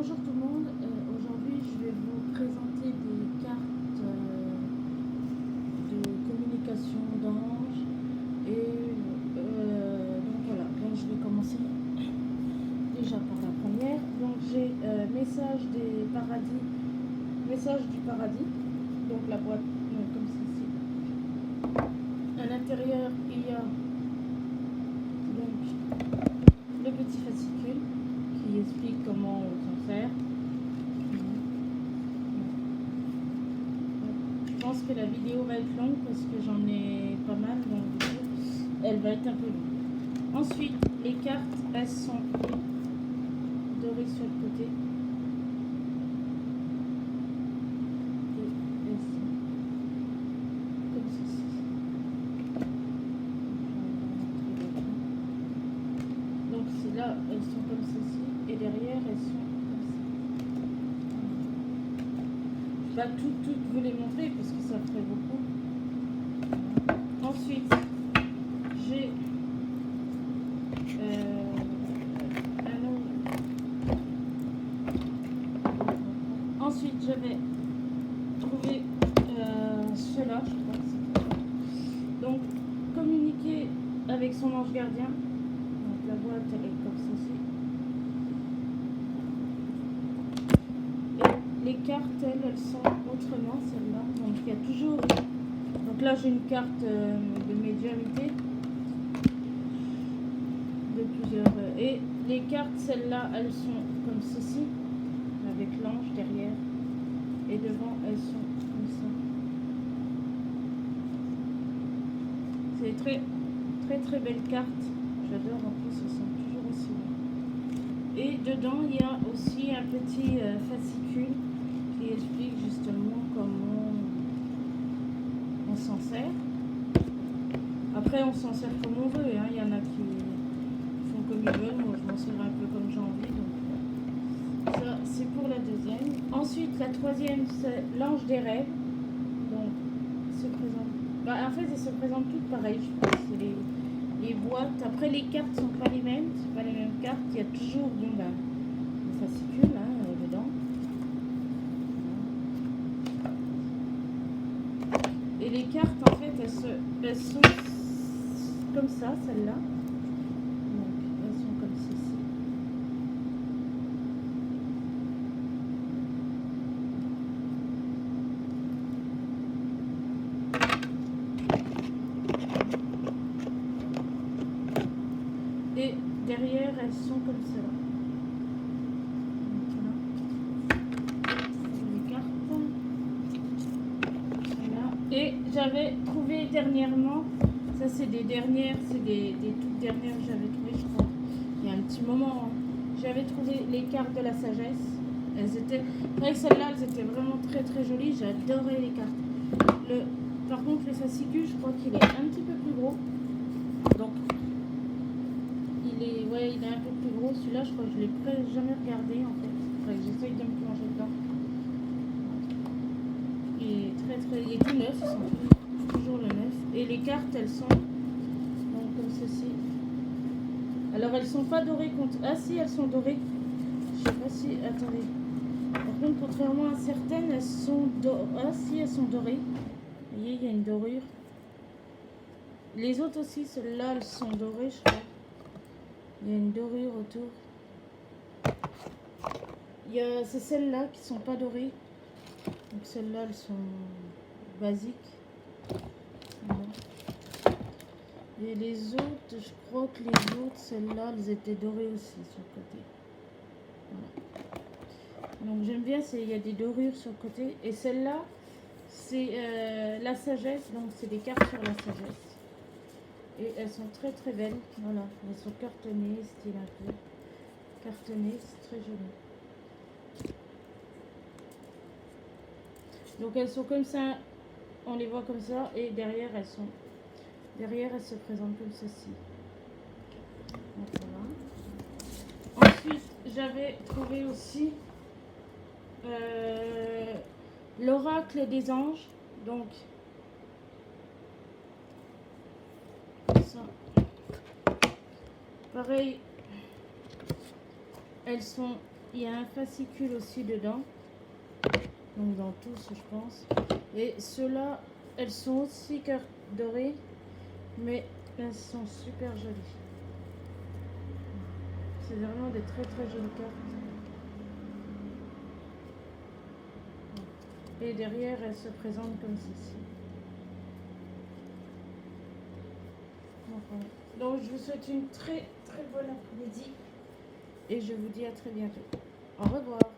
Bonjour tout le monde, aujourd'hui je vais vous présenter des cartes de communication d'ange et donc voilà, donc je vais commencer déjà par la première. Donc j'ai message des paradis, message du paradis, donc la boîte comme ceci. À l'intérieur il y a donc le petit fascicule qui explique comment on s'en sert. Je pense que la vidéo va être longue parce que j'en ai pas mal, donc du coup, elle va être un peu longue. Ensuite, les cartes, elles sont dorées sur le côté. Et elles sont comme ceci. Donc c'est là, elles sont comme ceci, et derrière, elles sont comme ça. Je vais pas toutes vous les montrer parce que ça ferait beaucoup. Ensuite, j'ai ensuite, j'avais trouvé cela, je crois que c'était ça. Donc, communiquer avec son ange gardien. Donc, la boîte, elle est comme ceci. Et les cartes, elles sont autrement, celles-là. Donc, il y a toujours. Donc, là, j'ai une carte de médiumnité. De plusieurs. Et les cartes, celles-là, elles sont comme ceci. Avec l'ange derrière. Et devant, elles sont comme ça. C'est très belles cartes. J'adore, en plus elles sont toujours aussi belles. Et dedans il y a aussi un petit fascicule qui explique justement comment on s'en sert. Après on s'en sert comme on veut, hein. Il y en a qui font comme ils veulent, moi je m'en sers un peu comme j'ai envie. Donc ça c'est pour la deuxième. Ensuite la troisième c'est l'ange des rêves. Donc il se présente. En fait, elles se présentent toutes pareilles, je pense. C'est les boîtes. Après, les cartes sont pas les mêmes. C'est pas les mêmes cartes. Il y a toujours le fascicule dedans. Et les cartes, en fait, elles sont comme ça, celles-là. Donc, elles sont comme ceci. Et derrière, elles sont comme cela. Les cartes. Voilà. Et j'avais trouvé dernièrement, ça c'est des dernières, c'est des toutes dernières que j'avais trouvées, je crois. Il y a un petit moment, hein. J'avais trouvé les cartes de la sagesse. Elles étaient, avec celles-là, elles étaient vraiment très jolies. J'adorais les cartes. Par contre, le fascicule, je crois qu'il est un petit peu plus gros. Donc, il est un peu plus gros. Celui-là, je crois que je l'ai jamais regardé en fait. Faudrait que j'essaye de me plonger dedans. Il est tout neuf, ils sont toujours le neuf. Et les cartes, elles sont donc comme ceci. Alors, elles sont pas dorées contre. Ah si, elles sont dorées. Je sais pas si. Attendez. Par contre, contrairement à certaines, elles sont dorées. Ah si, elles sont dorées. Vous voyez, il y a une dorure. Les autres aussi, celles-là, elles sont dorées, je crois. Il y a une dorure autour. C'est celles-là qui sont pas dorées. Donc celles-là, elles sont basiques. Voilà. Et les autres, je crois que les autres, celles-là, elles étaient dorées aussi sur le côté. Voilà. Donc j'aime bien, il y a des dorures sur le côté. Et celle-là, c'est la sagesse, donc c'est des cartes sur la sagesse. Et elles sont très belles. Voilà, elles sont cartonnées, style un peu. Cartonnées, c'est très joli. Donc elles sont comme ça, on les voit comme ça, et derrière elles se présentent comme ceci. Donc voilà. Ensuite, j'avais trouvé aussi l'oracle des anges. Donc ça, pareil, elles sont il y a un fascicule aussi dedans. Donc dans tous, je pense. Et ceux-là, elles sont aussi cœur dorées, mais elles sont super jolies. C'est vraiment des très très jolies cartes. Et derrière, elles se présentent comme ceci. Donc je vous souhaite une très très bonne après-midi et je vous dis à très bientôt. Au revoir.